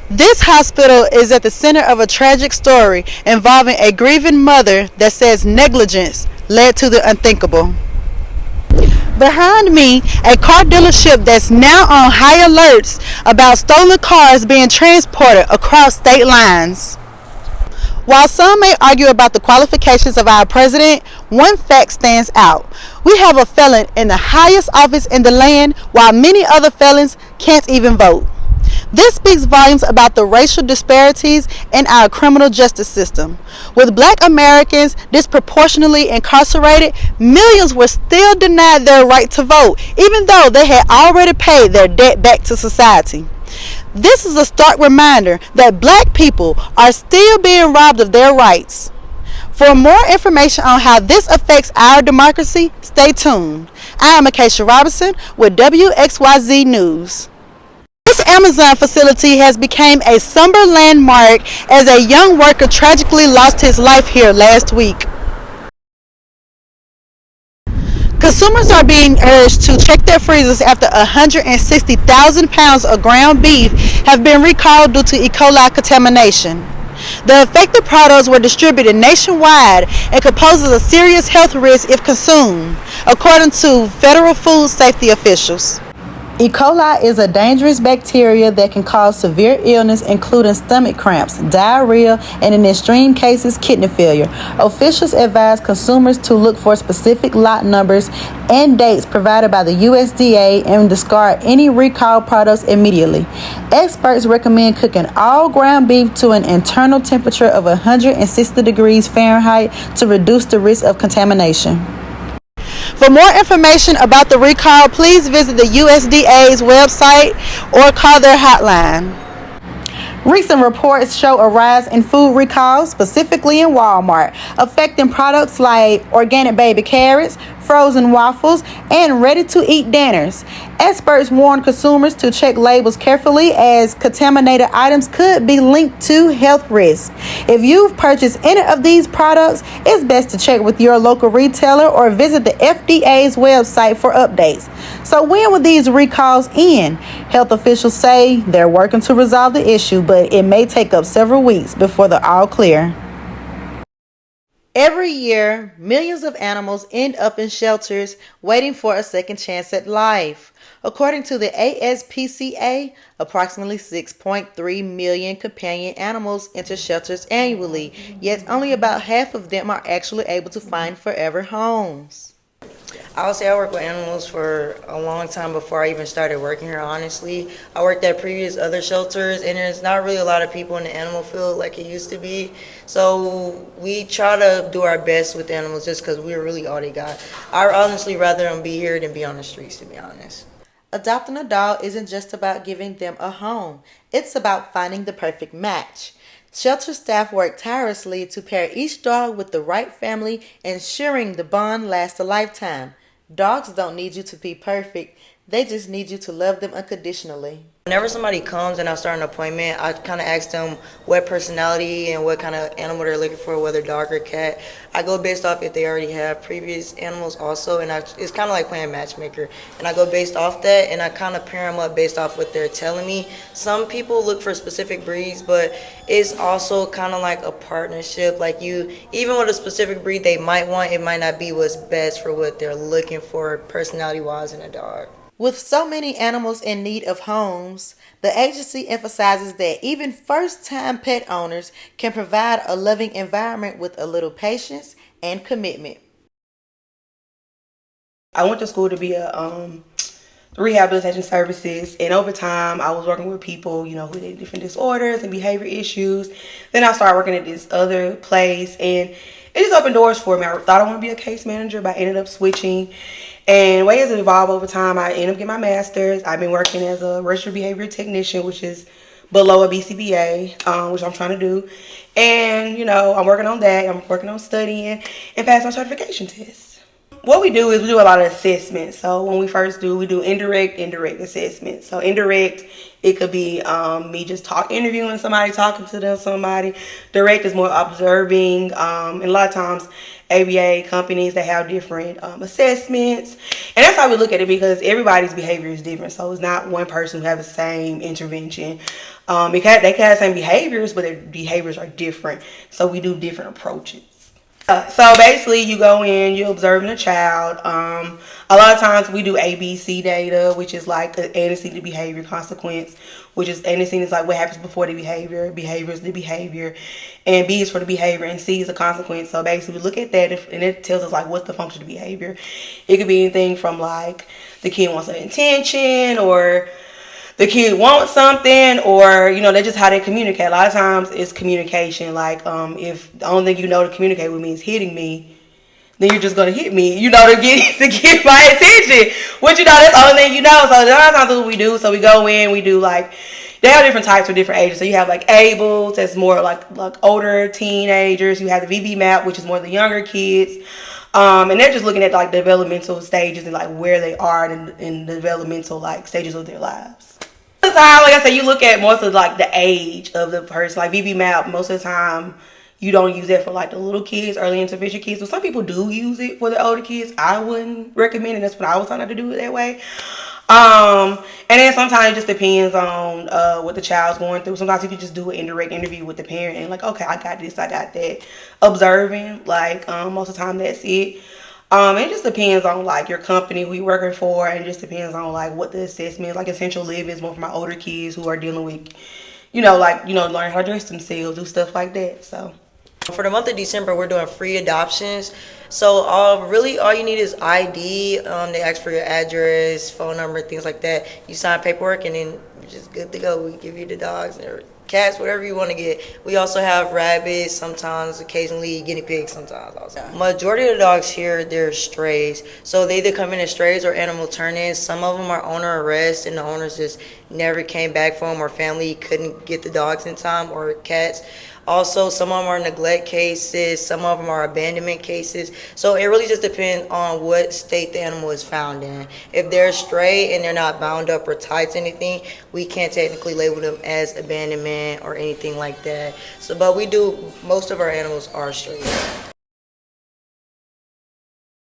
This hospital is at the center of a tragic story involving a grieving mother that says negligence led to the unthinkable. Behind me, a car dealership that's now on high alerts about stolen cars being transported across state lines. While some may argue about the qualifications of our president, one fact stands out. We have a felon in the highest office in the land, while many other felons can't even vote. This speaks volumes about the racial disparities in our criminal justice system. With black Americans disproportionately incarcerated, millions were still denied their right to vote, even though they had already paid their debt back to society. This is a stark reminder that black people are still being robbed of their rights. For more information on how this affects our democracy, stay tuned. I am Acacia Robertson with WXYZ News. This Amazon facility has become a somber landmark as a young worker tragically lost his life here last week. Consumers are being urged to check their freezers after 160,000 pounds of ground beef have been recalled due to E. coli contamination. The affected products were distributed nationwide and could pose a serious health risk if consumed, according to federal food safety officials. E. coli is a dangerous bacteria that can cause severe illness, including stomach cramps, diarrhea, and in extreme cases, kidney failure. Officials advise consumers to look for specific lot numbers and dates provided by the USDA and discard any recalled products immediately. Experts recommend cooking all ground beef to an internal temperature of 160 degrees Fahrenheit to reduce the risk of contamination. For more information about the recall, please visit the USDA's website or call their hotline. Recent reports show a rise in food recalls, specifically in Walmart, affecting products like organic baby carrots, frozen waffles, and ready-to-eat dinners. Experts warn consumers to check labels carefully as contaminated items could be linked to health risks. If you've purchased any of these products, it's best to check with your local retailer or visit the FDA's website for updates. So when will these recalls end? Health officials say they're working to resolve the issue, but it may take up several weeks before they're all clear. Every year, millions of animals end up in shelters waiting for a second chance at life. According to the ASPCA, approximately 6.3 million companion animals enter shelters annually, yet only about half of them are actually able to find forever homes. I would say I worked with animals for a long time before I even started working here, honestly. I worked at previous other shelters, and there's not really a lot of people in the animal field like it used to be. So we try to do our best with animals just because we're really all they got. I'd honestly rather them be here than be on the streets, to be honest. Adopting a dog isn't just about giving them a home. It's about finding the perfect match. Shelter staff work tirelessly to pair each dog with the right family, ensuring the bond lasts a lifetime. Dogs don't need you to be perfect. They just need you to love them unconditionally. Whenever somebody comes and I start an appointment, I kind of ask them what personality and what kind of animal they're looking for, whether dog or cat. I go based off if they already have previous animals also, and it's kind of like playing matchmaker. And I go based off that, and I kind of pair them up based off what they're telling me. Some people look for specific breeds, but it's also kind of like a partnership. Like even with a specific breed they might want, it might not be what's best for what they're looking for personality-wise in a dog. With so many animals in need of homes, the agency emphasizes that even first-time pet owners can provide a loving environment with a little patience and commitment. I went to school to be a rehabilitation services, and over time I was working with people, who had different disorders and behavior issues. Then I started working at this other place, and it just opened doors for me. I thought I wanted to be a case manager, but I ended up switching. And way as it evolved over time, I ended up getting my master's. I've been working as a registered behavior technician, which is below a BCBA, which I'm trying to do. And, I'm working on that. I'm working on studying and passing my certification tests. What we do is we do a lot of assessments. So when we first we do indirect assessments. So indirect, it could be me just interviewing somebody, talking to them, somebody. Direct is more observing. And a lot of times ABA companies that have different assessments. And that's how we look at it, because everybody's behavior is different. So it's not one person who has the same intervention. They can have the same behaviors, but their behaviors are different. So we do different approaches. So basically, you go in, you're observing a child. A lot of times we do ABC data, which is like the antecedent behavior consequence, which is antecedent is like what happens before the behavior, behavior is the behavior, and B is for the behavior, and C is the consequence. So basically, we look at that, and it tells us like what's the function of the behavior. It could be anything from like the kid wants an attention, or the kid wants something, or that's just how they communicate. A lot of times it's communication. Like if the only thing you know to communicate with me is hitting me, then you're just gonna hit me, to get my attention. Which that's the only thing you know. So a lot of times that's what we do. So we go in, we do like, they have different types for different ages. So you have like ABLES, that's more like older teenagers. You have the VB map, which is more the younger kids. And they're just looking at like developmental stages and like where they are in the developmental like stages of their lives. Most of the time, like I said, you look at most of like the age of the person. Like VB map, most of the time you don't use that for like the little kids, early intervention kids. But some people do use it for the older kids. I wouldn't recommend it. That's what I was trying to do it that way. And then sometimes it just depends on what the child's going through. Sometimes you can just do an indirect interview with the parent and like, okay, I got this, I got that. Observing, like most of the time that's it. It just depends on like your company, who you're working for, and it just depends on like what the assessment is. Like Essential Living is more for my older kids who are dealing with, learn how to dress themselves, do stuff like that. So for the month of December, we're doing free adoptions. So really all you need is ID. They ask for your address, phone number, things like that. You sign paperwork, and then you're just good to go. We give you the dogs or cats, whatever you want to get. We also have rabbits sometimes, occasionally guinea pigs sometimes also. Majority of the dogs here, they're strays. So they either come in as strays or animal turn-ins. Some of them are owner arrest, and the owners just never came back for them, or family couldn't get the dogs in time, or cats. Also, some of them are neglect cases, some of them are abandonment cases. So it really just depends on what state the animal is found in. If they're stray and they're not bound up or tied to anything, we can't technically label them as abandonment or anything like that. So, but we do, most of our animals are stray.